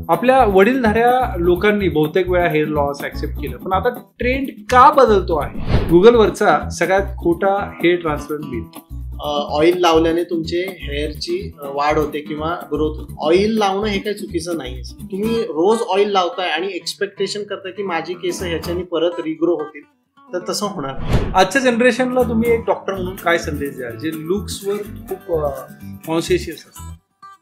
आपल्या वडीलधाऱ्या लोकांनी बहुतेक वेळा हेअर लॉस ऍक्सेप्ट केलं, पण आता ट्रेंड का बदलतो आहे? गुगलवरचा सगळ्यात खोटा हेअर ट्रान्सप्लांट मिथ. ऑइल लावल्याने तुमचे हेअरची वाढ होते किंवा ग्रोथ होते. ऑइल लावणं हे काही चुकीचं नाही. तुम्ही रोज ऑइल लावताय आणि एक्सपेक्टेशन करताय की माझी केस ह्याच्याने परत रिग्रो होतील, तर तसं होणार नाही. आजच्या जनरेशनला तुम्ही एक डॉक्टर म्हणून काय संदेश द्याल जे लुक्सवर खूप कॉन्शियस असतात?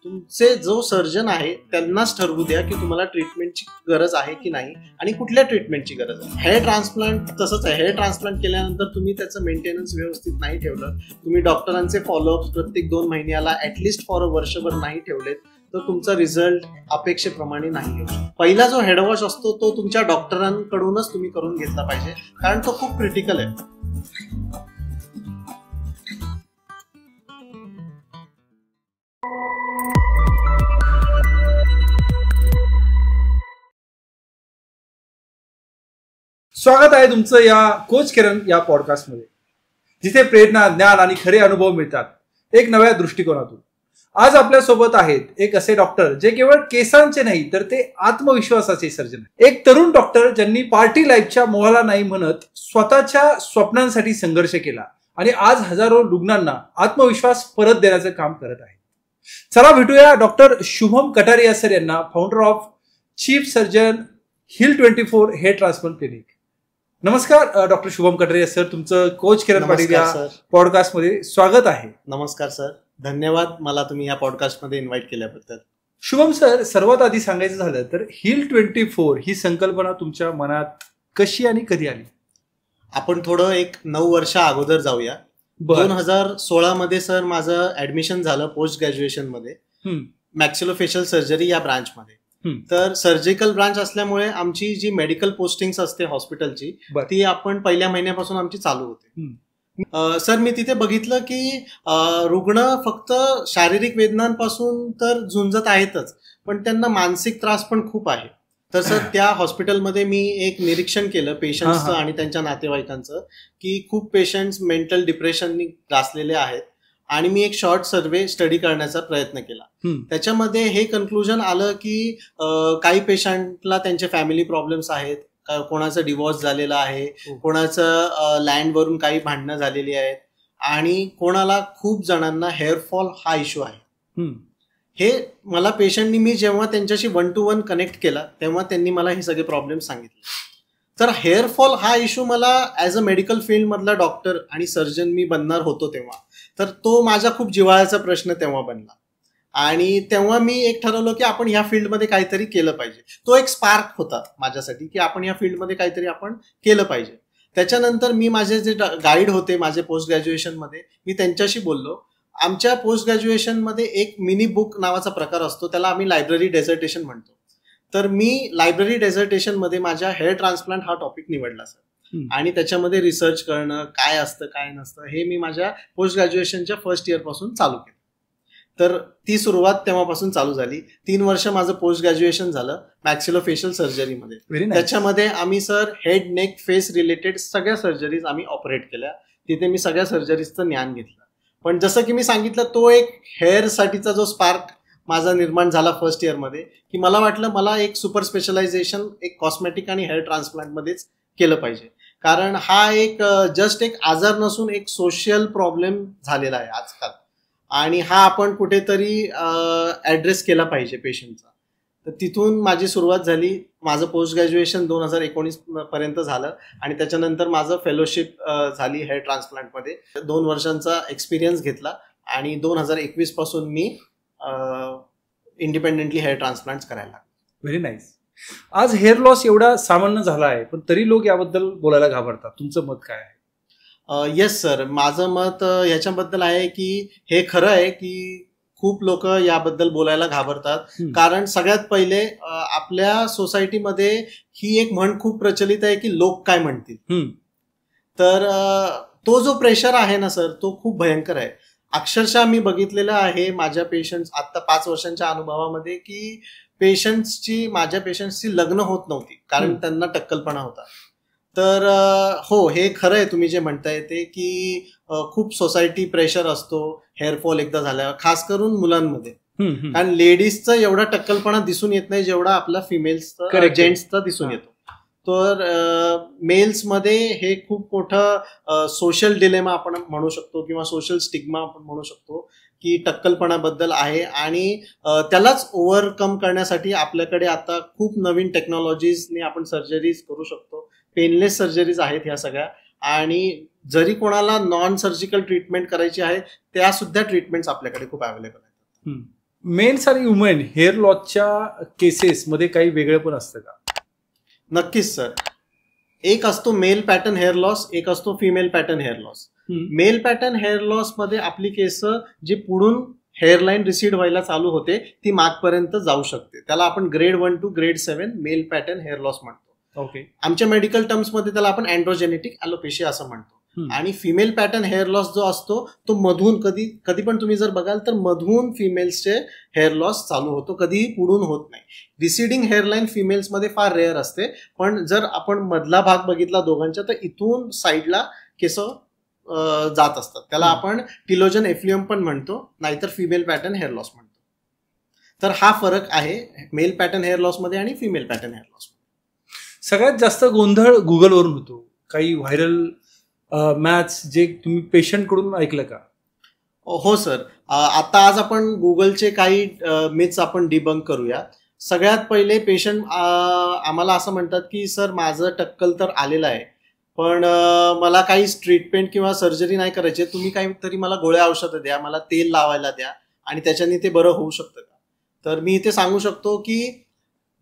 तुमचे जो सर्जन आहे त्यांनाच ठरवू द्या की तुम्हाला ट्रीटमेंटची गरज आहे की नाही आणि कुठल्या ट्रीटमेंटची गरज आहे. हेअर ट्रान्सप्लांट तसंच आहे. हेअर ट्रान्सप्लांट केल्यानंतर तुम्ही त्याचं मेंटेनन्स व्यवस्थित नाही ठेवलं, तुम्ही डॉक्टरांचे फॉलोअप प्रत्येक 2 महिन्याला ऍटलिस्ट फॉर वर्षभर नाही ठेवलेत, तर तुमचा रिझल्ट अपेक्षेप्रमाणे नाही येऊ शकतो. पहिला जो हेडवॉश असतो तो तुमच्या डॉक्टरांकडूनच तुम्ही करून घेतला पाहिजे, कारण तो खूप क्रिटिकल आहे. स्वागत आहे तुमचं या कोच किरण या पॉडकास्टमध्ये, जिथे प्रेरणा, ज्ञान आणि खरे अनुभव मिळतात एक नव्या दृष्टिकोनातून. आज आपल्यासोबत आहेत एक असे डॉक्टर जे केवळ केसांचे नाही तर ते आत्मविश्वासाचे सर्जन आहेत. एक तरुण डॉक्टर ज्यांनी पार्टी लाईफच्या मोहाला नाही म्हणत स्वतःच्या स्वप्नांसाठी संघर्ष केला आणि आज हजारो रुग्णांना आत्मविश्वास परत देण्याचं काम करत आहे. चला भेटूया डॉक्टर शुभम कटारिया सर यांना, founder of chief surgeon hill 24 hair transplant clinic. नमस्कार डॉक्टर शुभम कटारिया सर, तुमचं कोच किरण पाटील या पॉडकास्ट मध्ये स्वागत आहे. नमस्कार सर, धन्यवाद मला तुम्ही या पॉडकास्ट मध्ये इन्व्हाइट केल्याबद्दल. शुभम सर, सर्वात आधी सांगायचं झालं तर हिल 24 ही संकल्पना तुमच्या मनात कशी आणि कधी आली? आपण थोडं एक 9 वर्ष अगोदर जाऊया. 2016 मध्ये सर माझं ऍडमिशन झालं पोस्ट ग्रॅज्युएशन मध्ये मॅक्सिलोफेशियल सर्जरी या ब्रांच मध्ये. तर सर्जिकल ब्रांच असल्यामुळे आमची जी मेडिकल पोस्टिंग असते हॉस्पिटलची ती आपण पहिल्या महिन्यापासून आमची चालू होते. सर मी तिथे बघितलं की रुग्ण फक्त शारीरिक वेदनांपासून तर झुंजत आहेतच, पण त्यांना मानसिक त्रास पण खूप आहे. तर सर त्या हॉस्पिटलमध्ये मी एक निरीक्षण केलं पेशंट्सचं आणि त्यांच्या नातेवाईकांचं की खूप पेशंट्स मेंटल डिप्रेशननी त्रासलेले आहेत आणि मी एक शॉर्ट सर्व्हे स्टडी करण्याचा प्रयत्न केला. त्याच्यामध्ये हे कन्क्लुजन आलं की काही पेशंटला त्यांचे फॅमिली प्रॉब्लेम्स आहेत, कोणाचं डिवोर्स झालेलं आहे, कोणाचं लँडवरून काही भांडणं झालेली आहेत आणि कोणाला खूप जणांना हेअरफॉल हा इश्यू आहे. हे मला पेशंटनी, मी जेव्हा त्यांच्याशी 1 to 1 कनेक्ट केला तेव्हा त्यांनी मला हे सगळे प्रॉब्लेम सांगितले. तर हेअरफॉल हा इश्यू मला ॲज अ मेडिकल फील्ड मधला डॉक्टर आणि सर्जन मी बनणार होतो तेव्हा, तर तो माझा खूप जिव्हाळ्याचा प्रश्न तेव्हा बनला आणि तेव्हा मी एक ठरवलं की आपण ह्या फील्डमध्ये काहीतरी केलं पाहिजे. तो एक स्पार्क होता माझ्यासाठी की आपण ह्या फील्डमध्ये काहीतरी आपण केलं पाहिजे. त्याच्यानंतर मी माझे जे गाईड होते माझे पोस्ट ग्रॅज्युएशनमध्ये, मी त्यांच्याशी बोललो. आमच्या पोस्ट ग्रॅज्युएशनमध्ये एक मिनी बुक नावाचा प्रकार असतो, त्याला आम्ही लायब्ररी डेझर्टेशन म्हणतो. तर मी लायब्ररी डेझर्टेशन मध्ये माझ्या हेअर ट्रान्सप्लांट हा टॉपिक निवडला सर आणि त्याच्यामध्ये रिसर्च करणं काय असतं काय नसतं हे मी माझ्या पोस्ट ग्रॅज्युएशनच्या फर्स्ट इयर पासून चालू केलं. तर ती सुरुवात तेव्हापासून चालू झाली. 3 वर्ष माझं पोस्ट ग्रॅज्युएशन झालं मॅक्सिलोफेशियल सर्जरीमध्ये. त्याच्यामध्ये आम्ही sir head, neck, face related सगळ्या सर्जरीज आम्ही ऑपरेट केल्या. तिथे मी सगळ्या सर्जरीजचं ज्ञान घेतलं. पण जसं की मी सांगितलं, तो एक हेअरसाठीचा जो स्पार्क माझा निर्माण झाला फर्स्ट इयरमध्ये की मला वाटलं मला एक सुपर स्पेशलायझेशन एक कॉस्मेटिक आणि हेअर ट्रान्सप्लांटमध्येच केलं पाहिजे, कारण हा एक जस्ट एक आजार नसून एक सोशल प्रॉब्लेम झालेला आहे आजकाल आणि हा आपण कुठेतरी ॲड्रेस केला पाहिजे पेशंटचा. तर तिथून माझी सुरुवात झाली. माझं पोस्ट ग्रॅज्युएशन 2019 पर्यंत झालं आणि त्याच्यानंतर माझं फेलोशिप झाली हेअर ट्रान्सप्लांटमध्ये. 2 वर्षांचा एक्सपिरियन्स घेतला आणि 2021 पासून मी इंडिपेंडेंटली हेअर ट्रान्सप्लांट करायला. Very nice. आज हेअर लॉस एवढा सामान्य झाला आहे, पण तरी लोक याबद्दल बोलायला घाबरतात. तुमचं मत काय आहे? येस सर, माझं मत याच्याबद्दल आहे की हे खरं आहे की खूप लोक याबद्दल बोलायला घाबरतात, कारण सगळ्यात पहिले आपल्या सोसायटीमध्ये ही एक म्हण खूप प्रचलित आहे की लोक काय म्हणतील. तर तो जो प्रेशर आहे ना सर, तो खूप भयंकर आहे. अक्षरशः मी बघितलेलं आहे माझ्या पेशंट्स आता 5 वर्षांच्या अनुभवामध्ये की माझ्या पेशंट्सची लग्न होत नव्हती कारण त्यांना टक्कलपणा होता. तर हो, हे खरं आहे तुम्ही जे म्हणताय ते की खूप सोसायटी प्रेशर असतो हेअरफॉल एकदा झाल्यावर, खास करून मुलांमध्ये. कारण लेडीजचा एवढा टक्कलपणा दिसून येत नाही जेवढा आपला फिमेल्सचा जेंट्सचा दिसून येतो. तर मेल्समध्ये हे खूप मोठं सोशल डिलेमा आपण म्हणू शकतो किंवा सोशल स्टिग्मा आपण म्हणू शकतो की टक्कलपणाबद्दल आहे. आणि त्यालाच ओव्हरकम करण्यासाठी आपल्याकडे आता खूप नवीन टेक्नॉलॉजीजने आपण सर्जरीज करू शकतो. पेनलेस सर्जरीज आहेत ह्या सगळ्या. आणि जरी कोणाला नॉन सर्जिकल ट्रीटमेंट करायची आहे त्या सुद्धा ट्रीटमेंट्स आपल्याकडे खूप अवेलेबल आहेत. मेन्स आणि वुमेन हेअर लॉसच्या केसेसमध्ये काही वेगळे पण असतं का? नक्कीच सर. एक असतो मेल पॅटर्न हेअर लॉस, एक असतो female pattern hair loss. Male pattern hair loss मध्ये आपली केस जी पुढून हेअरलाईन रिसीड व्हायला चालू होते ती मागपर्यंत जाऊ शकते. त्याला आपण grade 1 to grade 7 male pattern hair loss म्हणतो. ओके. आमच्या मेडिकल टर्म्स मध्ये त्याला आपण अँड्रोजेनेटिक ॲलोपेशिया असं म्हणतो. आणि फिमेल पॅटर्न हेअर लॉस जो असतो तो मधून कधी पण तुम्ही जर बघाल तर मधून फिमेल्सचे हेअर लॉस चालू होतो, कधीही पुढून होत नाही. रिसिडिंग हेअरलाईन फिमेल्समध्ये फार रेअर असते, पण जर आपण मधला भाग बघितला दोघांच्या तर इथून साईडला केस जात असतात. त्याला आपण टिलोजन एफ्लियम पण म्हणतो, नाहीतर फिमेल पॅटर्न हेअर लॉस म्हणतो. तर हा फरक आहे मेल पॅटर्न हेअर लॉस मध्ये आणि फिमेल पॅटर्न हेअर लॉस मध्ये. सगळ्यात जास्त गोंधळ गुगलवरून होतो. काही व्हायरल मॅथ्स जे तुम्ही पेशंटकडून ऐकलं का? हो सर. आता आज आपण गुगलचे काही मिथ्स आपण डिबंक करूया. सगळ्यात पहिले पेशंट आम्हाला असं म्हणतात की सर माझं टक्कल तर आलेलं आहे पण मला काही ट्रीटमेंट किंवा सर्जरी नाही करायची, तुम्ही काहीतरी मला गोळ्या औषधं द्या, मला तेल लावायला द्या आणि त्याच्याने ते बरं होऊ शकतं का? तर मी इथे सांगू शकतो की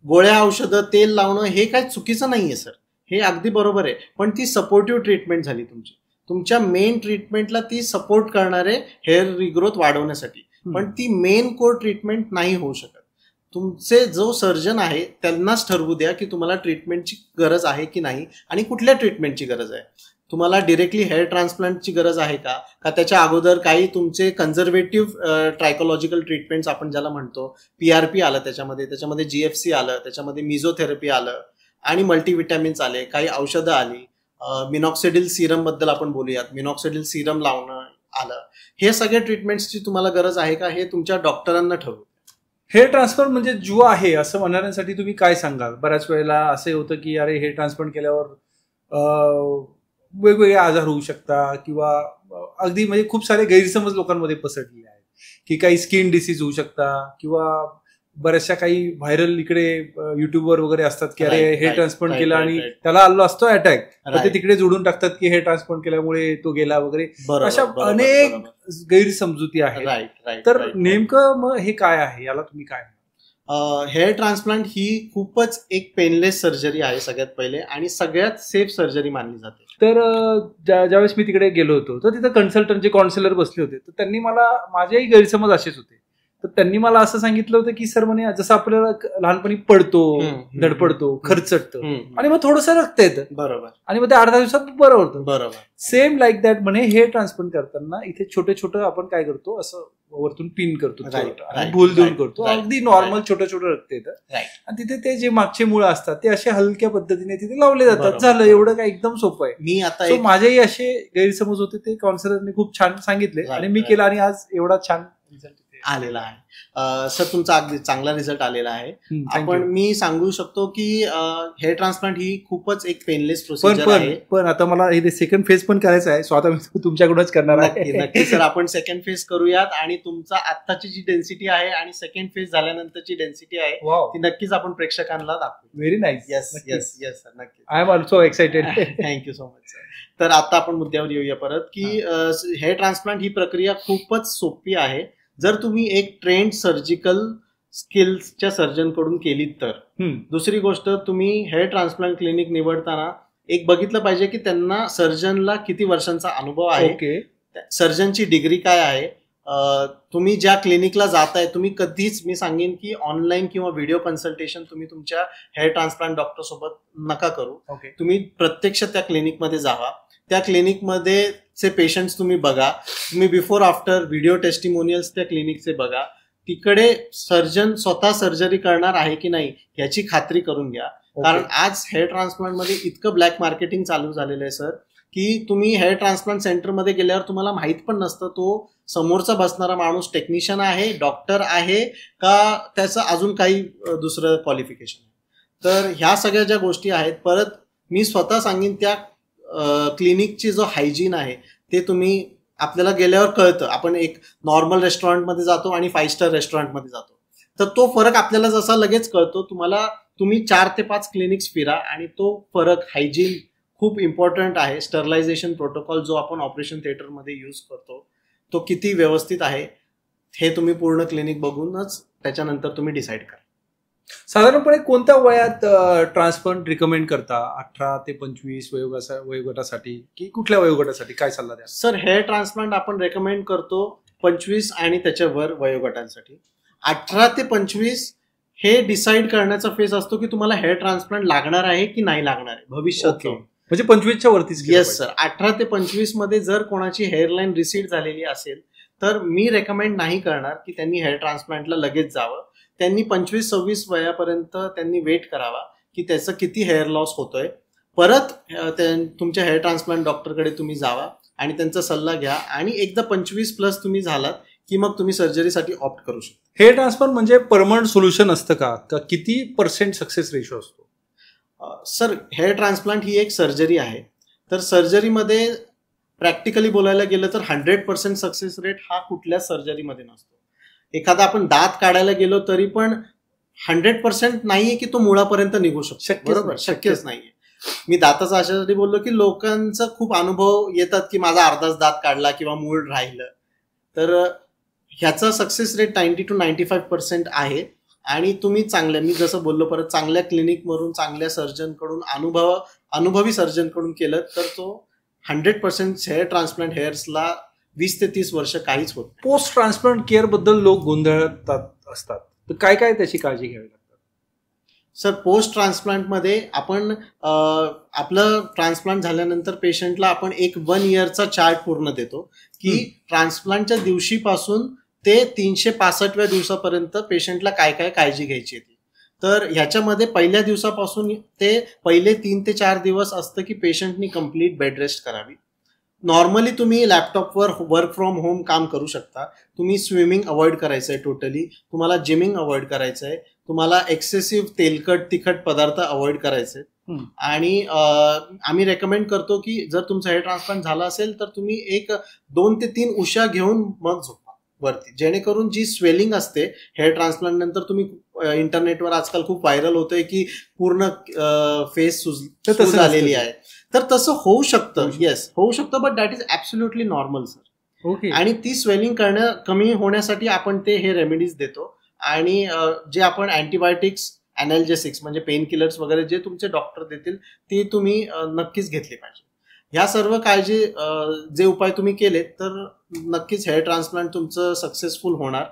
गोळ्या औषधं तेल लावणं हे काही चुकीचं नाहीये सर, हे अगदी बरोबर आहे. पण ती सपोर्टिव्ह ट्रीटमेंट झाली तुमची. तुमच्या मेन ट्रीटमेंटला ती सपोर्ट करणारे हेअर रिग्रोथ वाढवण्यासाठी, पण ती मेन कोर ट्रीटमेंट नाही होऊ शकत. तुमचे जो सर्जन आहे त्यांनाच ठरवू द्या की तुम्हाला ट्रीटमेंटची गरज आहे की नाही आणि कुठल्या ट्रीटमेंटची गरज आहे. तुम्हाला डिरेक्टली हेअर ट्रान्सप्लांटची गरज आहे का त्याच्या अगोदर काही तुमचे कन्झर्वेटिव्ह ट्रायकोलॉजिकल ट्रीटमेंट्स आपण ज्याला म्हणतो, PRP आलं त्याच्यामध्ये GFC आलं, त्याच्यामध्ये मिझोथेरपी आलं आणि मल्टीविटॅमिन्स आले, काही औषधं आली, मिनॉक्सिडिल सिरम बद्दल आपण बोलूयात, मिनॉक्सिडिल सिरम लावणं आलं. हे सगळ्या ट्रीटमेंट्सची तुम्हाला गरज आहे का हे तुमच्या डॉक्टरांना ठरवू. हेअर ट्रान्सप्लांट म्हणजे जुआ आहे असं म्हणण्यासाठी तुम्ही काय सांगाल? बऱ्याच वेळेला असे होतं की अरे हेअर ट्रान्सप्लांट केल्यावर वेगवेगळे आजार होऊ शकतात किंवा अगदी म्हणजे खूप सारे गैरसमज लोकांमध्ये पसरलेले आहेत की काही स्किन डिसीज होऊ शकतात किंवा बऱ्याचशा काही व्हायरल इकडे युट्यूबवर वगैरे असतात की अरे हेअर ट्रान्सप्लांट केलं आणि त्याला आलो असतो अटॅक, तर ते तिकडे जोडून टाकतात की हेअर ट्रान्सप्लांट केल्यामुळे तो गेला वगैरे. अशा अनेक गैरसमजुती आहेत. तर नेमकं मग हे काय आहे, याला तुम्ही काय? हेअर ट्रान्सप्लांट ही खूपच एक पेनलेस सर्जरी आहे सगळ्यात पहिले आणि सगळ्यात सेफ सर्जरी मानली जाते. तर ज्यावेळेस मी तिकडे गेलो होतो तर तिथं कन्सल्टंट जे काउन्सिलर बसले होते तर त्यांनी मला, माझेही गैरसमज असेच होते, तर त्यांनी मला असं सांगितलं होतं की सर म्हणे जसं आपल्याला लहानपणी पडतो, धडपडतो, खर्चटतं आणि मग थोडंसं रक्त येतं, बरोबर, आणि मग ते 8-10 दिवसात बरं होतं, बरोबर. सेम लाईक दॅट म्हणे हेअर ट्रान्सप्लांट करताना इथे छोटे छोटे आपण काय करतो, असं वरतून पिन करतो, भूल देऊन करतो, अगदी नॉर्मल छोटं छोटं रक्त येतं आणि तिथे ते जे मागचे मुळं असतात ते असे हलक्या पद्धतीने तिथे लावले जातात. झालं, एवढं काय एकदम सोपं आहे. मी आता माझेही असे गैरसमज होते, ते काउन्सिलरने खूप छान सांगितले आणि मी केलं आणि आज एवढा छान रिझल्ट आलेला आहे. सर तुमचा अगदी चांगला रिझल्ट आलेला आहे. आपण मी सांगू शकतो की हेअर ट्रान्सप्लांट ही खूपच एक पेनलेस प्रोसिजर आहे. पण आता मला हे सेकंड फेज पण करायचं आहे, स्वतः मी तुमच्याकडूनच करणार आहे. नक्की सर, आपण सेकंड फेज करूयात आणि तुमचा आत्ताची जी डेन्सिटी आहे आणि सेकंड फेज झाल्यानंतरची डेन्सिटी आहे ती नक्कीच आपण प्रेक्षकांना दाखवू. Very nice. येस सर, नक्की. I am also excited. Thank you so much sir. तर आता आपण मुद्द्यावर येऊया परत की हेअर ट्रान्सप्लांट ही प्रक्रिया खूपच सोपी आहे जर तुम्ही एक ट्रेंड सर्जिकल स्किल्सच्या सर्जन कडून केली तर. दुसरी गोष्ट, तुम्ही हेअर ट्रान्सप्लांट क्लिनिक निवडताना एक बघितलं पाहिजे की त्यांना सर्जनला किती वर्षांचा अनुभव आहे, सर्जनची डिग्री काय आहे. तुम्ही ज्या क्लिनिकला जाताय तुम्ही कधीच, मी सांगेन की ऑनलाईन किंवा व्हिडिओ कन्सल्टेशन तुम्ही तुमच्या हेअर ट्रान्सप्लांट डॉक्टर सोबत नका करू. तुम्ही प्रत्यक्ष त्या क्लिनिकमध्ये जावा, त्या क्लिनिकमध्ये चे पेशंट्स तुम्ही बघा, तुम्ही बिफोर आफ्टर व्हिडिओ टेस्टिमोनियल्स त्या क्लिनिकचे बघा, तिकडे सर्जन स्वतः सर्जरी करणार आहे की नाही याची खात्री करून घ्या. कारण आज हेअर ट्रान्सप्लांट मध्ये इतकं ब्लॅक मार्केटिंग चालू झालेलं आहे सर की तुम्ही हेअर ट्रान्सप्लांट सेंटरमध्ये गेल्यावर तुम्हाला माहित पण नसतं तो समोरचा बसणारा माणूस टेक्निशियन आहे, डॉक्टर आहे का त्याचं अजून काही दुसरं क्वालिफिकेशन आहे. तर ह्या सगळ्या ज्या गोष्टी आहेत, परत मी स्वतः सांगेन त्या क्लिनिकची जो हायजीन आहे ते तुम्ही आपल्याला गेल्यावर कळतं. आपण एक नॉर्मल रेस्टॉरंटमध्ये जातो आणि 5 स्टार रेस्टॉरंटमध्ये जातो, तर तो फरक आपल्याला जसा लगेच कळतो. तुम्ही 4 ते 5 क्लिनिक्स फिरा आणि तो फरक, हायजीन खूप इम्पॉर्टंट आहे. स्टरलायझेशन प्रोटोकॉल जो आपण ऑपरेशन थिएटरमध्ये यूज करतो तो किती व्यवस्थित आहे हे तुम्ही पूर्ण क्लिनिक बघूनच त्याच्यानंतर तुम्ही डिसाईड करा. साधारणपणे कोणत्या वयात ट्रान्सप्लांट रिकमेंड करता? 18 ते 25 वयोगटासाठी की कुठल्या वयोगटासाठी काय सल्ला द्या? सर, हेअर ट्रान्सप्लांट आपण रेकमेंड करतो 25 आणि त्याच्यावर वयोगटांसाठी. 18 ते 25 हे डिसाईड करण्याचा फेज असतो की तुम्हाला हेअर ट्रान्सप्लांट लागणार आहे की नाही लागणार आहे भविष्यात. म्हणजे 25च्या वरतीच? Yes sir. 18 ते 25 मध्ये जर कोणाची हेअरलाईन रिसीड झालेली असेल तर मी रेकमेंड नाही करणार की त्यांनी हेअर ट्रान्सप्लांटला लगेच जावं. त्यांनी 25-26 वयापर्यंत त्यांनी वेट करावा की त्याचं किती हेअर लॉस होतोय. परत तुमच्या हेअर ट्रान्सप्लांट डॉक्टरकडे तुम्ही जावा आणि त्यांचा सल्ला घ्या आणि एकदा 25+ तुम्ही झालात की मग तुम्ही सर्जरीसाठी ऑप्ट करू शकता. हेअर ट्रान्सप्लांट म्हणजे परमनंट सोल्युशन असतं का? किती % सक्सेस रेशो असतो? सर, हेअर ट्रान्सप्लांट ही एक सर्जरी आहे. तर सर्जरीमध्ये प्रॅक्टिकली बोलायला गेलं तर 100% सक्सेस रेट हा कुठल्याच सर्जरीमध्ये नसतो. एखादा आपण दात काढायला गेलो तरी पण 100% नाहीये की तो मुळापर्यंत निघू शकतो. बरोबर, शक्यच नाहीये. मी दाताचा अशासाठी बोललो की लोकांचा खूप अनुभव येतात की माझा अर्धाच दात काढला किंवा मूळ राहिलं. तर ह्याचा सक्सेस रेट 90 to 95% आहे. आणि तुम्ही मी जसं बोललो परत चांगल्या क्लिनिकवरून, चांगल्या सर्जनकडून, अनुभवी सर्जनकडून केलं तर तो 100% हेअर ट्रान्सप्लांट हेअर्सला 20 ते 30 वर्ष काहीच होत. पोस्ट ट्रान्सप्लांट केअर बद्दल लोक गोंधळत असतात, तर काय काय त्याची काळजी घ्यावी लागतात? सर, पोस्ट ट्रान्सप्लांटमध्ये आपण आपलं ट्रान्सप्लांट झाल्यानंतर पेशंटला आपण एक 1 इयरचा चार्ट पूर्ण देतो की ट्रान्सप्लांटच्या दिवशीपासून ते 365व्या दिवसापर्यंत पेशंटला काय काय काळजी घ्यायची आहे. तर ह्याच्यामध्ये पहिल्या दिवसापासून ते पहिले 3 ते 4 दिवस असतं की पेशंटनी कम्प्लीट बेड रेस्ट करावी. नॉर्मली तुम्ही लॅपटॉपवर वर्क फ्रॉम होम काम करू शकता. तुम्ही स्विमिंग अवॉइड करायचं आहे टोटली. तुम्हाला जिमिंग अवॉइड करायचं आहे. तुम्हाला एक्सेसिव्ह तेलकट तिखट पदार्थ अवॉइड करायचे. आणि आम्ही रेकमेंड करतो की जर तुमचा हेअर ट्रान्सप्लांट झाला असेल तर तुम्ही एक 2 ते 3 उशा घेऊन मग झोपा वरती, जेणेकरून जी स्वेलिंग असते हेअर ट्रान्सप्लांट नंतर, तुम्ही इंटरनेटवर आजकाल खूप व्हायरल होतंय की पूर्ण फेस सूज आलेली आहे, तर तसं होऊ शकतं. येस, होऊ शकतं, but that is absolutely normal sir. आणि ती स्वेलिंग कमी होण्यासाठी आपण हे रेमेडीज देतो. आणि जे आपण अँटीबायोटिक्स, अनॅल्जेसिक्स म्हणजे पेन किलर्स वगैरे जे तुमचे डॉक्टर देतील ते तुम्ही नक्कीच घेतले पाहिजे. ह्या सर्व काळजी जे उपाय तुम्ही केलेत तर नक्कीच हेअर ट्रान्सप्लांट तुमचं सक्सेसफुल होणार.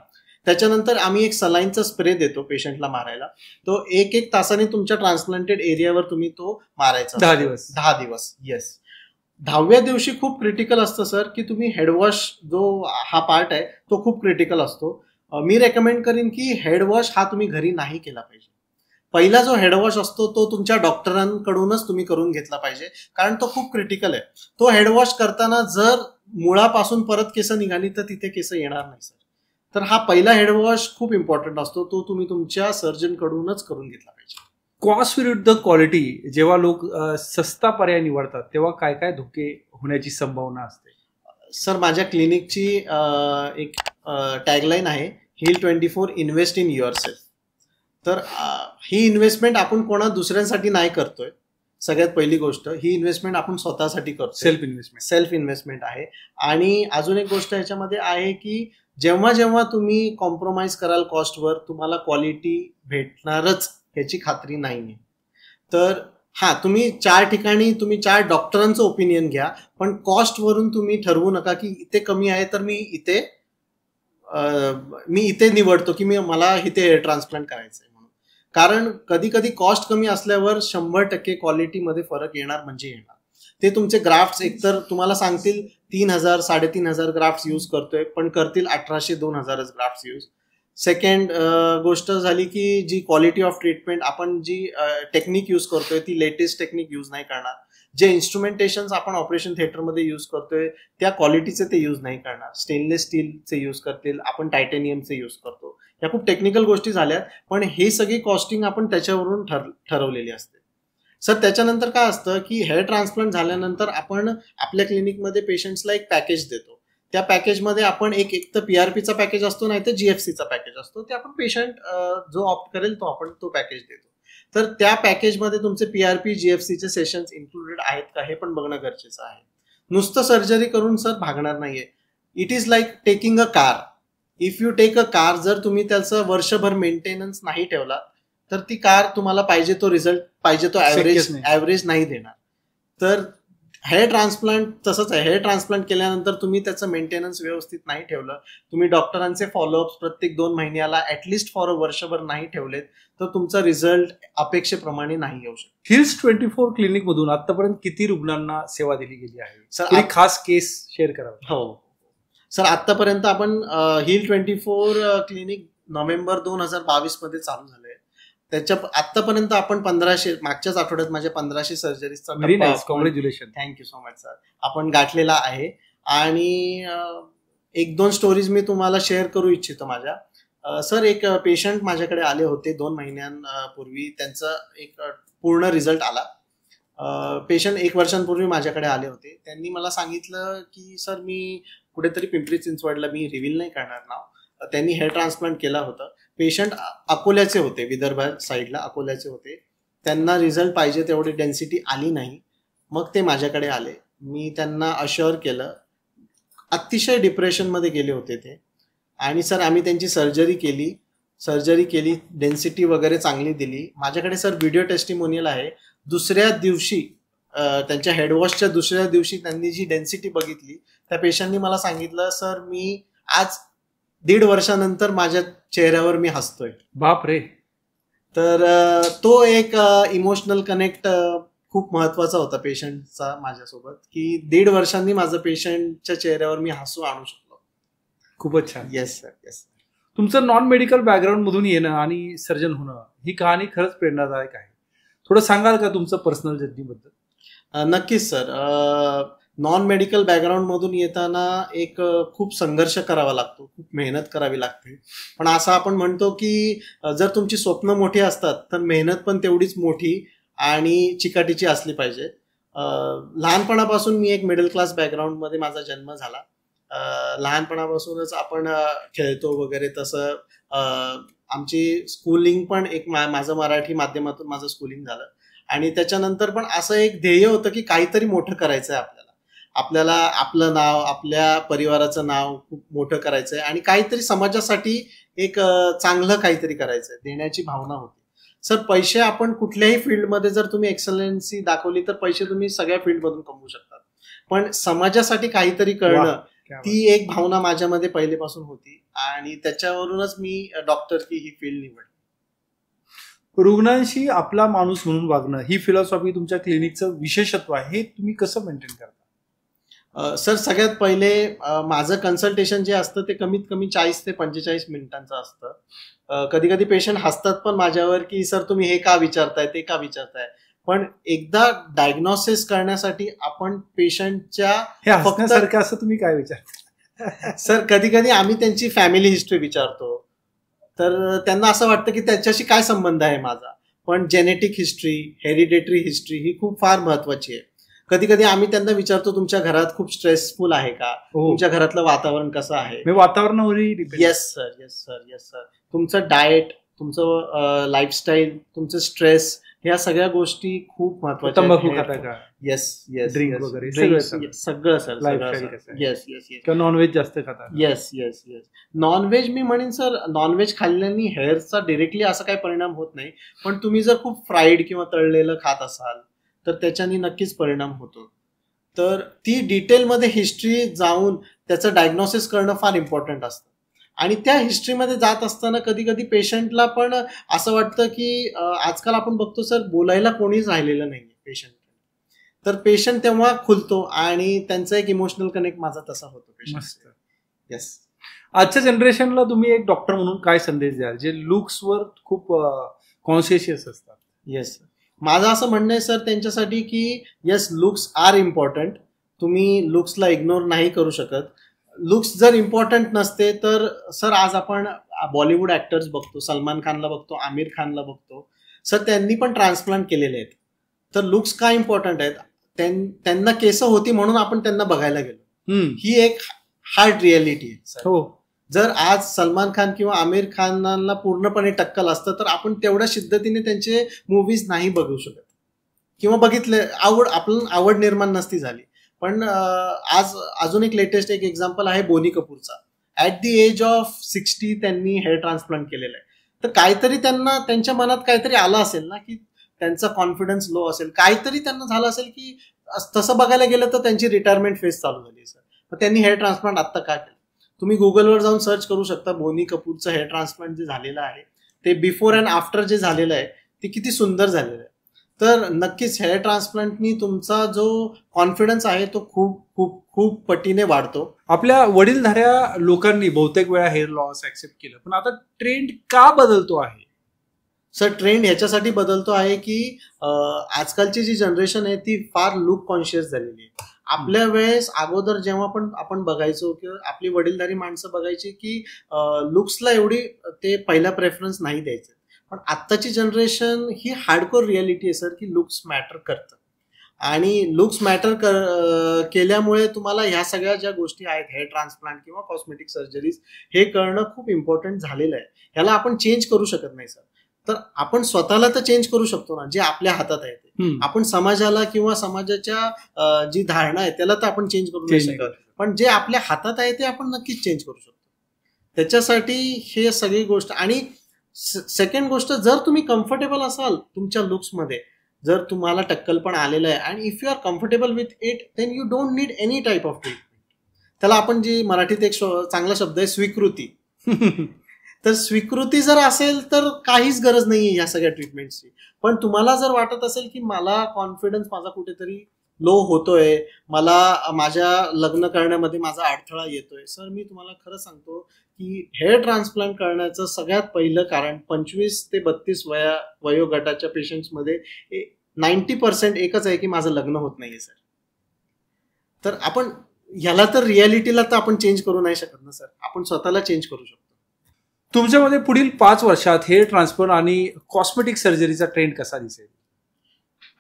त्याच्यानंतर आम्ही एक सलाईनचा स्प्रे देतो पेशंटला मारायला. तो 1-1 तासाने तुमच्या ट्रान्सप्लांटेड एरियावर तुम्ही तो मारायचा 10 दिवस. येस. 10व्या दिवशी खूप क्रिटिकल असतं सर की तुम्ही हेडवॉश जो हा पार्ट आहे तो खूप क्रिटिकल असतो. मी रेकमेंड करीन की हेडवॉश हा तुम्ही घरी नाही केला पाहिजे. पहिला जो हेडवॉश असतो तो तुमच्या डॉक्टरांकडूनच तुम्ही करून घेतला पाहिजे, कारण तो खूप क्रिटिकल आहे. तो हेडवॉश करताना जर मुळापासून परत केस निघाली तर तिथे केस येणार नाही सर. तर हा पहिला हेडवॉश खूप इम्पॉर्टंट असतो, तो तुम्ही तुमच्या सर्जनकडूनच करून घेतला पाहिजे. कॉस्ट विरुद्ध क्वालिटी, जेव्हा लोक सस्ता पर्याय निवडतात तेव्हा काय काय धोके होण्याची संभावना असते? सर, माझ्या क्लिनिकची एक टॅगलाईन आहे, heal 24, invest in yourself. तर ही इन्व्हेस्टमेंट आपण कोणा दुसऱ्यांसाठी नाही करतोय. सगळ्यात पहिली गोष्ट, ही इन्व्हेस्टमेंट आपण स्वतःसाठी करतो. सेल्फ इन्व्हेस्टमेंट आहे. आणि अजून एक गोष्ट याच्यामध्ये आहे की जेव्हा जेव्हा तुम्ही कॉम्प्रोमाइज कराल कॉस्टवर, तुम्हाला क्वालिटी भेटणारच ह्याची खात्री नाहीये. तर तुम्ही 4 ठिकाणी तुम्ही 4 डॉक्टरांचं ओपिनियन घ्या, पण कॉस्टवरून तुम्ही ठरवू नका की इथे कमी आहे तर मी इथे निवडतो की मला इथे हेअर ट्रान्सप्लांट करायचंय म्हणून. कारण कधी कधी कॉस्ट कमी असल्यावर 100% क्वालिटीमध्ये फरक येणार म्हणजे येणार. ते तुमचे ग्राफ्ट्स एकतर तुम्हाला सांगतील 3,000 3,500 ग्राफ्ट्स यूज करतोय, पण करतील 1,800-2,000 ग्राफ्ट्स यूज. सेकंड गोष्ट झाली की जी क्वालिटी ऑफ ट्रीटमेंट, आपण जी टेक्निक यूज करतोय ती लेटेस्ट टेक्निक यूज नाही करणार. जे इन्स्ट्रुमेंटेशन आपण ऑपरेशन थिएटरमध्ये यूज करतोय त्या क्वालिटीचे ते यूज नाही करणार, स्टेनलेस स्टीलचे यूज करतील, आपण टायटेनियमचे यूज करतो. या खूप टेक्निकल गोष्टी झाल्यात, पण हे सगळी कॉस्टिंग आपण त्याच्यावरून ठरवलेली असते. सर त्याच्यानंतर काय असतं की हेअर ट्रान्सप्लांट झाल्यानंतर आपण आपल्या क्लिनिकमध्ये पेशंट्सला एक पॅकेज देतो. त्या पॅकेजमध्ये आपण एक तर पीआरपीचा पॅकेज असतो, नाही तर जीएफसीचा पॅकेज असतो. ते आपण पेशंट जो ऑप्ट करेल आपण तो पॅकेज देतो. तर त्या पॅकेजमध्ये तुमचे पीआरपी जीएफसीचे सेशन्स इन्क्लुडेड आहेत का हे पण बघणं गरजेचं आहे. नुसतं सर्जरी करून सर भागणार नाहीये. It is like taking a car. If you take a car, जर तुम्ही त्याचं वर्षभर मेंटेनन्स नाही ठेवला तर ती कार तुम्हाला पाहिजे तो रिझल्ट, पाहिजे तो ऍव्हरेज नाही देणार. तर हेअर ट्रान्सप्लांट तसंच आहे. हेअर ट्रान्सप्लांट केल्यानंतर तुम्ही त्याचं मेंटेनन्स व्यवस्थित नाही ठेवलं, तुम्ही डॉक्टरांचे फॉलोअप्स प्रत्येक 2 महिन्याला ऍटलिस्ट फॉर अ वर्षभर नाही ठेवलेत, तर तुमचा रिझल्ट अपेक्षेप्रमाणे नाही येऊ शकतो. हिल्स 24 क्लिनिक मधून आतापर्यंत किती रुग्णांना सेवा दिली गेली आहे सर? एक खास केस शेअर करावं. हो सर, आतापर्यंत आपण हिल 24 क्लिनिक नोव्हेंबर 2022 मध्ये चालू झालंय. त्याच्या आतापर्यंत आपण 1500, मागच्याच आठवड्यात माझ्या 1500 सर्जरीजचा congratulation. Thank you so much sir, आपण गाठलेला आहे. आणि 1-2 स्टोरीज मी तुम्हाला शेअर करू इच्छितो माझ्या. सर एक पेशंट माझ्याकडे आले होते 2 महिन्यांपूर्वी, त्यांचा एक पूर्ण रिझल्ट आला. पेशंट 1 वर्षांपूर्वी माझ्याकडे आले होते. त्यांनी मला सांगितलं की सर मी कुठेतरी पिंपरी चिंचवडला, मी रिव्हील नाही करणार नाव, त्यांनी हेअर ट्रान्सप्लांट केला होता. पेशंट अकोल्याचे होते, विदर्भ साईडला अकोल्याचे होते. त्यांना रिझल्ट पाहिजे तेवढी डेन्सिटी आली नाही. मग ते माझ्याकडे आले. मी त्यांना अश्युअर केलं. अतिशय डिप्रेशनमध्ये गेले होते ते. आणि सर आम्ही त्यांची सर्जरी केली, डेन्सिटी वगैरे चांगली दिली. माझ्याकडे सर व्हिडिओ टेस्टिमोनियल आहे. दुसऱ्या दिवशी, त्यांच्या हेडवॉशच्या दुसऱ्या दिवशी त्यांनी जी डेन्सिटी बघितली, त्या पेशंटनी मला सांगितलं सर मी आज 1.5 वर्षानंतर माझ्या चेहऱ्यावर मी हसतोय. बाप रे. तर तो एक इमोशनल कनेक्ट खूप महत्वाचा होता पेशंटचा माझ्यासोबत, की 1.5 वर्षांनी माझं पेशंटच्या चेहऱ्यावर मी हसू आणू शकलो. खूपच छान. Yes sir, yes. तुमचं नॉन मेडिकल बॅकग्राऊंड मधून येणं आणि सर्जन होणं ही कहाणी खरंच प्रेरणादायक आहे. थोडं सांगाल का तुमचं पर्सनल जर्नीबद्दल? नक्कीच सर. नॉन मेडिकल बॅकग्राऊंड मधून येताना एक खूप संघर्ष करावा लागतो, खूप मेहनत करावी लागते. पण असं आपण म्हणतो की जर तुमची स्वप्न मोठी असतात तर मेहनत पण तेवढीच मोठी आणि चिकाटीची असली पाहिजे. लहानपणापासून मी एक मिडल क्लास बॅकग्राऊंड मध्ये माझा जन्म झाला. लहानपणापासूनच आपण खेळतो वगैरे, तसं आमची स्कूलिंग पण एक माझं मराठी माध्यमातून माझं स्कूलिंग झालं. आणि त्याच्यानंतर पण असं एक ध्येय होतं की काहीतरी मोठं करायचंय आपल्याला आपलं नाव, आपल्या परिवाराचं नाव खूप मोठं करायचंय आणि काहीतरी समाजासाठी एक चांगलं काहीतरी करायचंय, देण्याची भावना होती. सर पैसे आपण कुठल्याही फील्डमध्ये जर तुम्ही एक्सलन्सी दाखवली तर पैसे तुम्ही सगळ्या फील्डमधून कमवू शकतात, पण समाजासाठी काहीतरी करणं ती एक भावना माझ्यामध्ये पहिलेपासून होती आणि त्याच्यावरूनच मी डॉक्टरची ही फील्ड निवडली. रुग्णांशी आपला माणूस म्हणून वागणं ही फिलॉसॉफी तुमच्या क्लिनिकचं विशेषत्व आहे. हे तुम्ही कसं मेंटेन करता? सर सगळ्यात पहिले माझं कन्सल्टेशन जे असतं ते कमीत कमी 40 ते 45 मिनिटांचं असतं. कधी कधी पेशंट हसतात पण माझ्यावर की सर तुम्ही हे का विचारताय, ते का विचारताय. पण एकदा डायग्नोसिस करण्यासाठी आपण पेशंटच्या फक्त असं तुम्ही काय विचारता? सर कधी कधी आम्ही त्यांची फॅमिली हिस्ट्री विचारतो, तर त्यांना असं वाटतं की त्याच्याशी काय संबंध आहे माझा. पण जेनेटिक हिस्ट्री, हेरिडेटरी हिस्ट्री ही खूप फार महत्वाची आहे. कधी कधी आम्ही त्यांना विचारतो तुमच्या घरात खूप स्ट्रेसफुल आहे का, तुमच्या घरातलं वातावरण कसं आहे. वातावरणावरही yes sir, yes sir, yes sir. तुमचं डाएट, तुमचं लाईफस्टाईल, तुमचं स्ट्रेस, ह्या सगळ्या गोष्टी खूप महत्वाच्या आहेत. येस येस, ड्रिंक वगैरे सगळं sir. Yes yes yes. Non-veg जास्त खाता? Yes yes yes. नॉनव्हेज मी म्हणेन सर, नॉनव्हेज खाल्ल्याने हेअरचा डिरेक्टली असा काही परिणाम होत नाही, पण तुम्ही जर खूप फ्राईड किंवा तळलेलं खात असाल तर त्याच्याने नक्कीच परिणाम होतो. तर ती डिटेलमध्ये हिस्ट्री जाऊन त्याचं डायग्नोसिस करणं फार इम्पॉर्टंट असतं. आणि त्या हिस्ट्रीमध्ये जात असताना कधी कधी पेशंटला पण असं वाटतं की आजकाल आपण बघतो सर बोलायला कोणीच राहिलेलं नाहीये पेशंट. तर पेशंट तेव्हा खुलतो आणि त्यांचा एक इमोशनल कनेक्ट माझा तसा होतो पेशंट. येस. आजच्या जनरेशनला तुम्ही एक डॉक्टर म्हणून काय संदेश द्याल जे लुक्सवर खूप कॉन्शियस असतात? येस. माझं असं म्हणणं आहे सर त्यांच्यासाठी की येस, लुक्स आर इम्पॉर्टंट. तुम्ही लुक्सला इग्नोर नाही करू शकत. लुक्स जर इम्पॉर्टंट नसते तर सर आज आपण बॉलिवूड ऍक्टर्स बघतो, सलमान खानला बघतो, आमिर खानला बघतो सर, त्यांनी पण ट्रान्सप्लांट केलेले आहेत. तर लुक्स का इम्पॉर्टंट आहेत? त्यांना केस होती म्हणून आपण त्यांना बघायला गेलो. ही एक हार्ड रियालिटी आहे. हो, जर आज सलमान खान किंवा आमिर खानला पूर्णपणे टक्कल असतं तर आपण तेवढ्या शिद्दतीने त्यांचे मूवीज नाही बघू शकत किंवा बघितले, आवड निर्माण नसती झाली. पण आज अजून एक लेटेस्ट एक एक्झाम्पल आहे बोनी कपूरचा. ऍट दी एज ऑफ 60 त्यांनी हेअर ट्रान्सप्लांट केलेलं आहे. तर काहीतरी त्यांच्या मनात काहीतरी आलं असेल ना, की त्यांचा कॉन्फिडन्स लो असेल, काहीतरी त्यांना झालं असेल की तसं बघायला गेलं तर त्यांची रिटायरमेंट फेज चालू झाली सर. तर त्यांनी हेअर ट्रान्सप्लांट आत्ता का केलं? तुम्ही गुगलवर जाऊन सर्च करू शकता. बोनी कपूरचं हेअर ट्रान्सप्लांट जे झालेलं आहे ते बिफोर अँड आफ्टर जे झालेलं आहे ते किती सुंदर झालेलं आहे. तर नक्कीच हेअर ट्रान्सप्लांटनी तुमचा जो कॉन्फिडन्स आहे तो खूप खूप खूप पटीने वाढतो. आपल्या वडीलधाऱ्या लोकांनी बहुतेक वेळा हेअर लॉस ऍक्सेप्ट केलं, पण आता ट्रेंड का बदलतो आहे? सर ट्रेंड ह्याच्यासाठी बदलतो आहे की आजकालची जी जनरेशन आहे ती फार लुक कॉन्शियस झालेली आहे. आपल्या वेळेस अगोदर जेव्हा पण आपण बघायचो किंवा आपली वडीलधारी माणसं बघायची की लुक्सला एवढी ते पहिला प्रेफरन्स नाही द्यायचं. पण आत्ताची जनरेशन ही हार्डकोर रियालिटी आहे सर की लुक्स मॅटर करतं. आणि लुक्स मॅटर केल्यामुळे तुम्हाला ह्या सगळ्या ज्या गोष्टी आहेत, हेअर ट्रान्सप्लांट किंवा कॉस्मेटिक सर्जरीज, हे करणं खूप इम्पॉर्टंट झालेलं आहे. ह्याला आपण चेंज करू शकत नाही सर. तर आपण स्वतःला तर चेंज करू शकतो ना, जे आपल्या हातात आहे ते. आपण समाजाला किंवा समाजाच्या जी धारणा आहे त्याला तर आपण चेंज करू नाही शकत, पण जे आपल्या हातात आहे ते आपण नक्कीच चेंज करू शकतो. त्याच्यासाठी हे सगळी गोष्ट. आणि सेकंड गोष्ट, जर तुम्ही कम्फर्टेबल असाल तुमच्या लुक्समध्ये, जर तुम्हाला टक्कल पण आलेलं आहे आणि if you are comfortable with it, then you don't need any type of treatment. त्याला आपण जी मराठीत एक चांगला शब्द आहे स्वीकृती. तर स्वीकृती जर असेल तर काहीच गरज नाहीये या सगळ्या ट्रीटमेंटची. पण तुम्हाला जर वाटत असेल की मला कॉन्फिडन्स माझा कुठेतरी लो होतोय, मला माझ्या लग्न करण्यामध्ये माझा अडथळा येतोय, सर मी तुम्हाला खरं सांगतो की हेअर ट्रान्सप्लांट करण्याचं सगळ्यात पहिलं कारण 25 ते 32 वयोगटाच्या पेशंट्समध्ये 90% एकच आहे की माझं लग्न होत नाहीये सर. तर आपण ह्याला तर रियालिटीला तर आपण चेंज करू नाही शकत ना सर, आपण स्वतःला चेंज करू शकतो. तुमच्यामध्ये पुढील 5 वर्षात हेअर ट्रान्सप्लांट आणि कॉस्मेटिक सर्जरीचा ट्रेंड कसा दिसेल?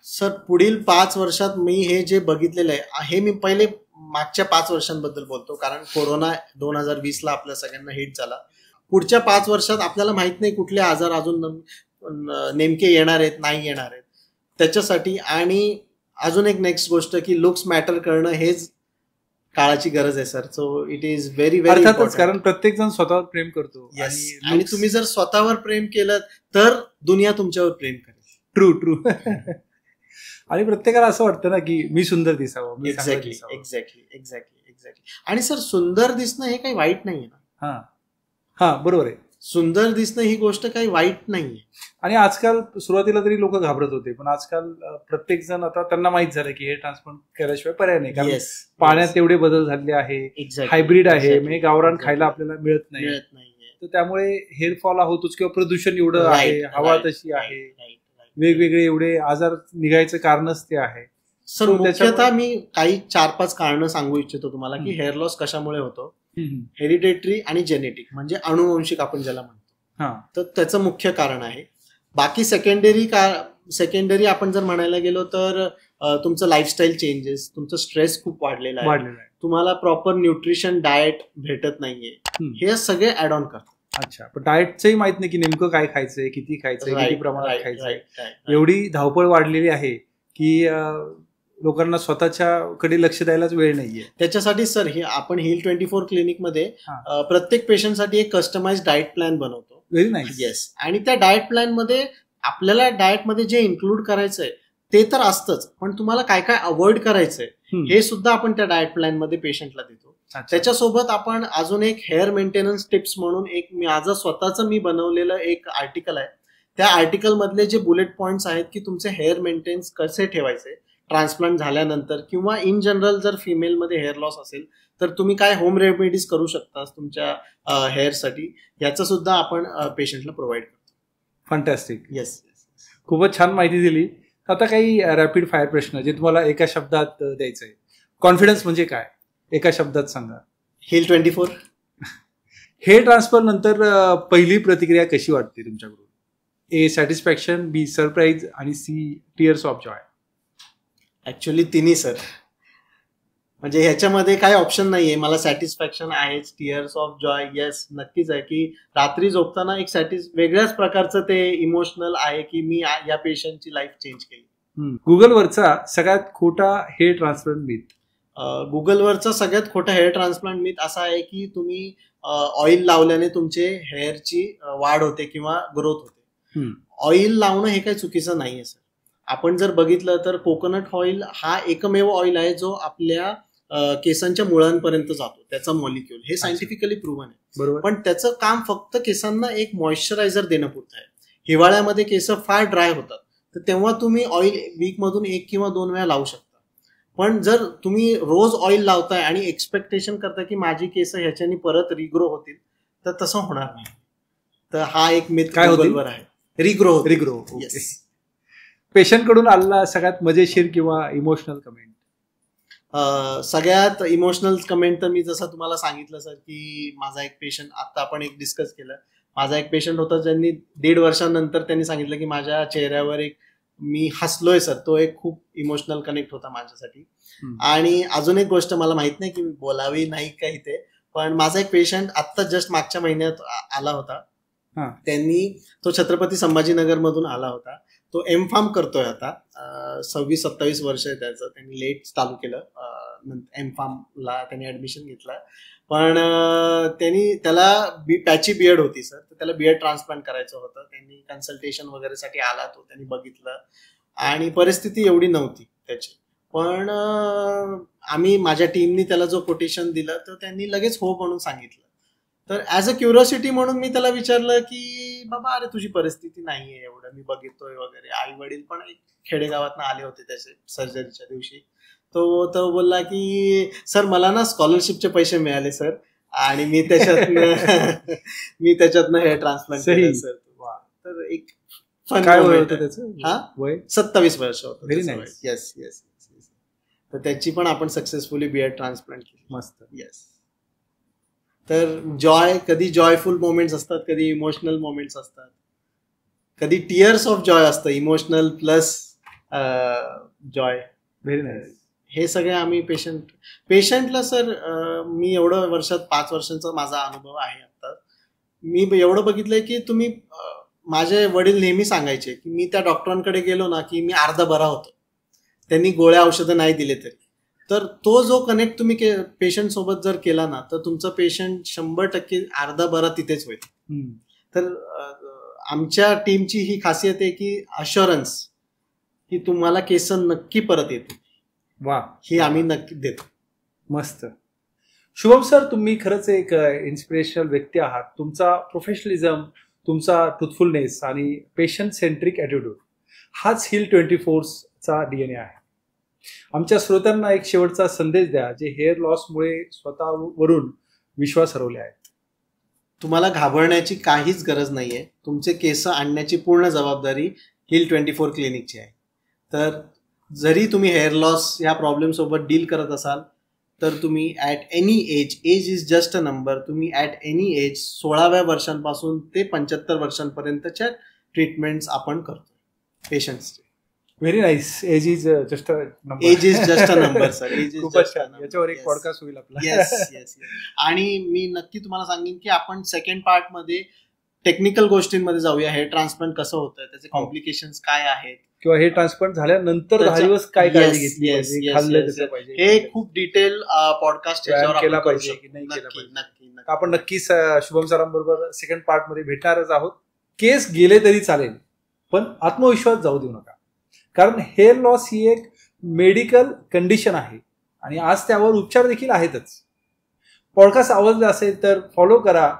सर पुढील 5 वर्षात मी हे जे बघितलेलं आहे, हे मी पहिले मागच्या 5 वर्षांबद्दल बोलतो, कारण कोरोना 2020ला आपल्या सगळ्यांना हिट झाला. पुढच्या 5 वर्षात आपल्याला माहित नाही कुठले आजार अजून नेमके येणार आहेत, नाही येणार आहेत. त्याच्यासाठी आणि अजून एक नेक्स्ट गोष्ट की लुक्स मॅटर करणं हेच काळाची गरज आहे sir. So it is very very अर्थातच, कारण प्रत्येक जण स्वतःवर प्रेम करतो. आणि तुम्ही जर स्वतःवर प्रेम केलं तर दुनिया तुमच्यावर प्रेम करेल. True true. आणि प्रत्येकाला असं वाटतं ना की मी सुंदर दिसावं. एक्झॅक्टली. आणि सर सुंदर दिसणं हे काही वाईट नाहीये ना. हा बरोबर आहे. सुंदर दिसणं ही गोष्ट काही वाईट नाहीये. आणि आजकाल सुरुवातीला तरी लोक घाबरत होते, पण आजकाल प्रत्येक जण आता त्यांना माहित झालं की हेअर ट्रान्सप्लांट केल्याशिवाय पर्याय नाही, कारण पाण्यात एवढे बदल झाले आहे, हायब्रिड आहे, म्हणजे गावरान खायला आपल्याला मिळत नाही. तर त्यामुळे हेअर फॉल होतोच किंवा प्रदूषण एवढं आहे, हवा तशी आहे, वेगवेगळे एवढे आजार निघायचं कारणच ते आहे. सर मुख्यतः मी काही 4-5 कारणं सांगू इच्छितो तुम्हाला की हेअर लॉस कशामुळे होतो. हेरिडेटरी आणि जेनेटिक म्हणजे अनुवंशिक आपण ज्याला म्हणतो, तर त्याचं मुख्य कारण आहे. बाकी सेकंडरी आपण जर म्हणायला गेलो तर तुमचं लाईफस्टाईल चेंजेस, तुमचं स्ट्रेस खूप वाढलेला आहे, तुम्हाला प्रॉपर न्यूट्रिशन डाएट भेटत नाहीये, हे सगळे ऍड ऑन करतात. अच्छा, पण डाएटचंही माहित नाही की नेमकं काय खायचंय, किती खायचंय, किती प्रमाणात खायचंय. एवढी धावपळ वाढलेली आहे की लोकांना स्वतःच्याकडे लक्ष द्यायलाच वेळ नाहीये. त्याच्यासाठी सर आपण हील 24 क्लिनिकमध्ये प्रत्येक पेशंटसाठी एक कस्टमाइज डाएट प्लॅन बनवतो. Very nice. येस. आणि त्या डाएट प्लॅन मध्ये आपल्याला डाएटमध्ये जे इन्क्लूड करायचंय ते तर असतंच, पण तुम्हाला काय काय अवॉइड करायचंय हे सुद्धा आपण त्या डाएट प्लॅन मध्ये पेशंटला देतो. त्याच्यासोबत आपण अजून एक हेअर मेंटेनन्स टिप्स म्हणून एक माझं स्वतःचं मी बनवलेलं एक आर्टिकल आहे. त्या आर्टिकल मधले जे बुलेट पॉइंट्स आहेत की तुमचे हेअर मेंटेन्स कसे ठेवायचे ट्रान्सप्लांट झाल्यानंतर, किंवा इन जनरल जर फिमेलमध्ये हेअर लॉस असेल तर तुम्ही काय होम रेमेडीज करू शकता तुमच्या हेअरसाठी, याचं सुद्धा आपण पेशंटला प्रोव्हाइड करतो. फंटॅस्टिक. येस. खूपच छान माहिती दिली. आता काही रॅपिड फायर प्रश्न जे तुम्हाला एका शब्दात द्यायचं आहे. कॉन्फिडन्स म्हणजे काय एका शब्दात सांगा. हिल 24. हेअर ट्रान्सफर नंतर पहिली प्रतिक्रिया कशी वाटते तुमच्याकडून? ए सॅटिस्फॅक्शन, बी सरप्राईज आणि C tears of joy. Actually तिन्ही सर. म्हणजे ह्याच्यामध्ये काही ऑप्शन नाहीये. मला सॅटिस्फॅक्शन आहेच, टीअर्स ऑफ जॉय येस नक्कीच आहे. की रात्री झोपताना एक वेगळ्याच प्रकारचं ते इमोशनल आहे की मी या पेशंटची लाईफ चेंज केली. गुगलवरचा सगळ्यात खोटा हेअर ट्रान्सप्लांट मिथ. गुगलवरचा सगळ्यात खोटा हेअर ट्रान्सप्लांट मिथ असा आहे की तुम्ही ऑइल लावल्याने तुमचे हेअरची वाढ होते किंवा ग्रोथ होते. ऑइल लावणं हे काही चुकीचं नाहीये सर. आपण जर बघितलं तर कोकोनट ऑइल हा एकमेव ऑइल आहे जो आपल्या केसांच्या मुळांपर्यंत जातो. त्याचा मॉलिक्युल हे सायंटिफिकली प्रूव्हन आहे. बरोबर. पण त्याचं काम फक्त केसांना एक मॉइश्चरायझर देणं पुरतं आहे. हिवाळ्यामध्ये केस फार ड्राय होतात तर तेव्हा तुम्ही ऑइल वीकमधून 1 किंवा 2 वेळा लावू शकता. पण जर तुम्ही रोज ऑइल लावताय आणि एक्सपेक्टेशन करता की माझी केस ह्याच्यानी परत रिग्रो होतील तर तसं होणार नाही. तर हा एक मिथ काय गुगलवर आहे. रिग्रो. पेशंट कडून आलेला सगळ्यात मजेशीर किंवा इमोशनल कमेंट. सगळ्यात इमोशनल कमेंट तर मी जसं तुम्हाला सांगितलं सर की माझा एक पेशंट आता आपण एक डिस्कस केलं. माझा एक पेशंट होता ज्यांनी 1.5 वर्षानंतर त्यांनी सांगितलं की माझ्या चेहऱ्यावर एक मी हसलोय सर. तो एक खूप इमोशनल कनेक्ट होता माझ्यासाठी. आणि अजून एक गोष्ट मला माहित नाही की मी बोलावी नाही का इथे, पण माझा एक पेशंट आत्ता जस्ट मागच्या महिन्यात आला होता. तो छत्रपती संभाजीनगर मधून आला होता. तो एम-फार्म करतोय आता. 26-27 वर्ष आहे त्याचं. त्यांनी लेट चालू केलं. एम-फार्मला त्यांनी ऍडमिशन घेतलं. पण त्याला पॅची बियर्ड होती सर. तर त्याला बियर्ड ट्रान्सप्लांट करायचं होतं. त्यांनी कन्सल्टेशन वगैरेसाठी आला. तो त्यांनी बघितलं आणि परिस्थिती एवढी नव्हती त्याची. पण माझ्या टीमनी त्याला जो कोटेशन दिलं तर त्यांनी लगेच हो म्हणून सांगितलं. तर ऍज अ क्युरिओसिटी म्हणून मी त्याला विचारलं की बाबा अरे तुझी परिस्थिती नाहीये एवढं मी बघितोय वगैरे. आई वडील पण एक खेडेगावातनं आले होते त्याचे सर्जरीच्या दिवशी. तो बोलला की सर मला ना स्कॉलरशिपचे पैसे मिळाले सर आणि मी त्याच्यातनं हेअर ट्रान्सप्लांट केलं सर. तर एक फन काय वय होतं त्याचं? वय 27 वर्ष होतं. Very nice. येस. तर त्याची पण आपण सक्सेसफुली बियर्ड ट्रान्सप्लांट केली. मस्त. येस. तर कधी जॉयफुल मोमेंट्स असतात, कधी इमोशनल मोमेंट्स असतात, कधी टीअर्स ऑफ जॉय असतं. Emotional plus Joy. Very nice. हे सगळे आम्ही पेशंटला सर मी एवढं वर्षात 5 वर्षांचा माझा अनुभव आहे आता. मी एवढं बघितलंय की तुम्ही माझे वडील नेहमी सांगायचे की मी त्या डॉक्टरांकडे गेलो ना की मी अर्धा बरा होतो. त्यांनी गोळ्या औषधं नाही दिले तरी. तर तो जो कनेक्ट तुम्ही पेशंट सोबत जर केला ना तर तुमचं पेशंट 100% अर्धा बरा तिथेच होईल. तर आमच्या टीमची ही खासियत आहे की अश्युरन्स की तुम्हाला केस नक्की परत येते. वा. ही आम्ही नक्की देतो. मस्त. शुभम सर तुम्ही खरंच एक इन्स्पिरेशनल व्यक्ती आहात. तुमचा प्रोफेशनलिझम, तुमचा ट्रुथफुलनेस आणि पेशंट सेंट्रिक ॲटिट्यूड हाच हिल 24चा DNA आहे. आमच्या श्रोत्यांना एक शेवटचा संदेश द्या जे हेअर लॉसमुळे स्वतःवरून विश्वास हरवले आहेत. तुम्हाला घाबरण्याची काहीच गरज नाहीये. तुमचे केस आणण्याची पूर्ण जबाबदारी हिल 24 क्लिनिकची आहे. तर जरी तुम्ही हेअर लॉस या प्रॉब्लेम सोबत डील करत असाल तर तुम्ही at any age is just a number. तुम्ही ॲट एनी एज 16व्या वर्षांपासून ते 75 वर्षांपर्यंतच्या ट्रीटमेंट्स आपण करतो पेशंट्सचे. Very nice. Age is just a number sir. खूपच छान. याच्यावर एक पॉडकास्ट होईल आपला. येस. आणि मी नक्की तुम्हाला सांगेन की आपण सेकंड पार्ट मध्ये टेक्निकल गोष्टींमध्ये जाऊया. हेअर ट्रान्सप्लांट कसं होतं, त्याचे कॉम्प्लिकेशन्स काय आहेत, किंवा हे ट्रान्सप्लांट झाल्यानंतर 10 दिवस काय काळजी घेतली पाहिजे, खाल्लं कसं पाहिजे, हे खूप डिटेल पॉडकास्ट केला पाहिजे की नाही केला पाहिजे. नक्की. आपण नक्कीच शुभम सरांबरोबर सेकंड पार्ट मध्ये भेटणारच आहोत. केस गेले तरी चालेल पण आत्मविश्वास जाऊ देऊ नका. कारण हेअर लॉस ही एक मेडिकल कंडिशन आहे आणि आज त्यावर उपचार देखील आहेतच. पॉडकास्ट आवडला असेल तर फॉलो करा,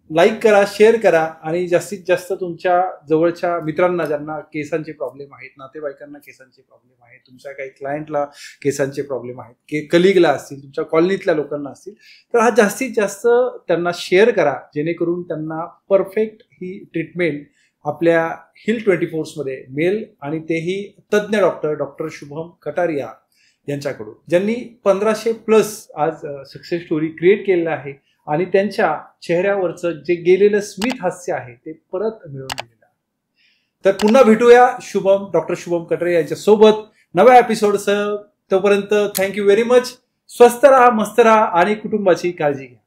लाईक करा, शेअर करा आणि जास्तीत जास्त तुमच्या जवळच्या मित्रांना ज्यांना केसांचे प्रॉब्लेम आहेत, नातेवाईकांना केसांचे प्रॉब्लेम आहेत, तुमच्या काही क्लायंटला केसांचे प्रॉब्लेम आहेत, कलिगला असतील, तुमच्या कॉलनीतल्या लोकांना असतील तर हा जास्तीत जास्त त्यांना शेअर करा जेणेकरून त्यांना परफेक्ट ही ट्रीटमेंट आपल्या हिल 24 मध्ये मेल आणि तेही तज्ज्ञ डॉक्टर शुभम कटारिया यांच्याकडून, ज्यांनी 1500+ आज सक्सेस स्टोरी क्रिएट केलेलं आहे आणि त्यांच्या चेहऱ्यावरचं जे गेलेलं स्मित हास्य आहे ते परत मिळवून दिलेलं आहे. तर पुन्हा भेटूया डॉक्टर शुभम कटारिया यांच्या सोबत नव्या एपिसोडसह. तोपर्यंत थँक्यू व्हेरी मच. स्वस्थ राहा, मस्त राहा आणि कुटुंबाची काळजी घ्या.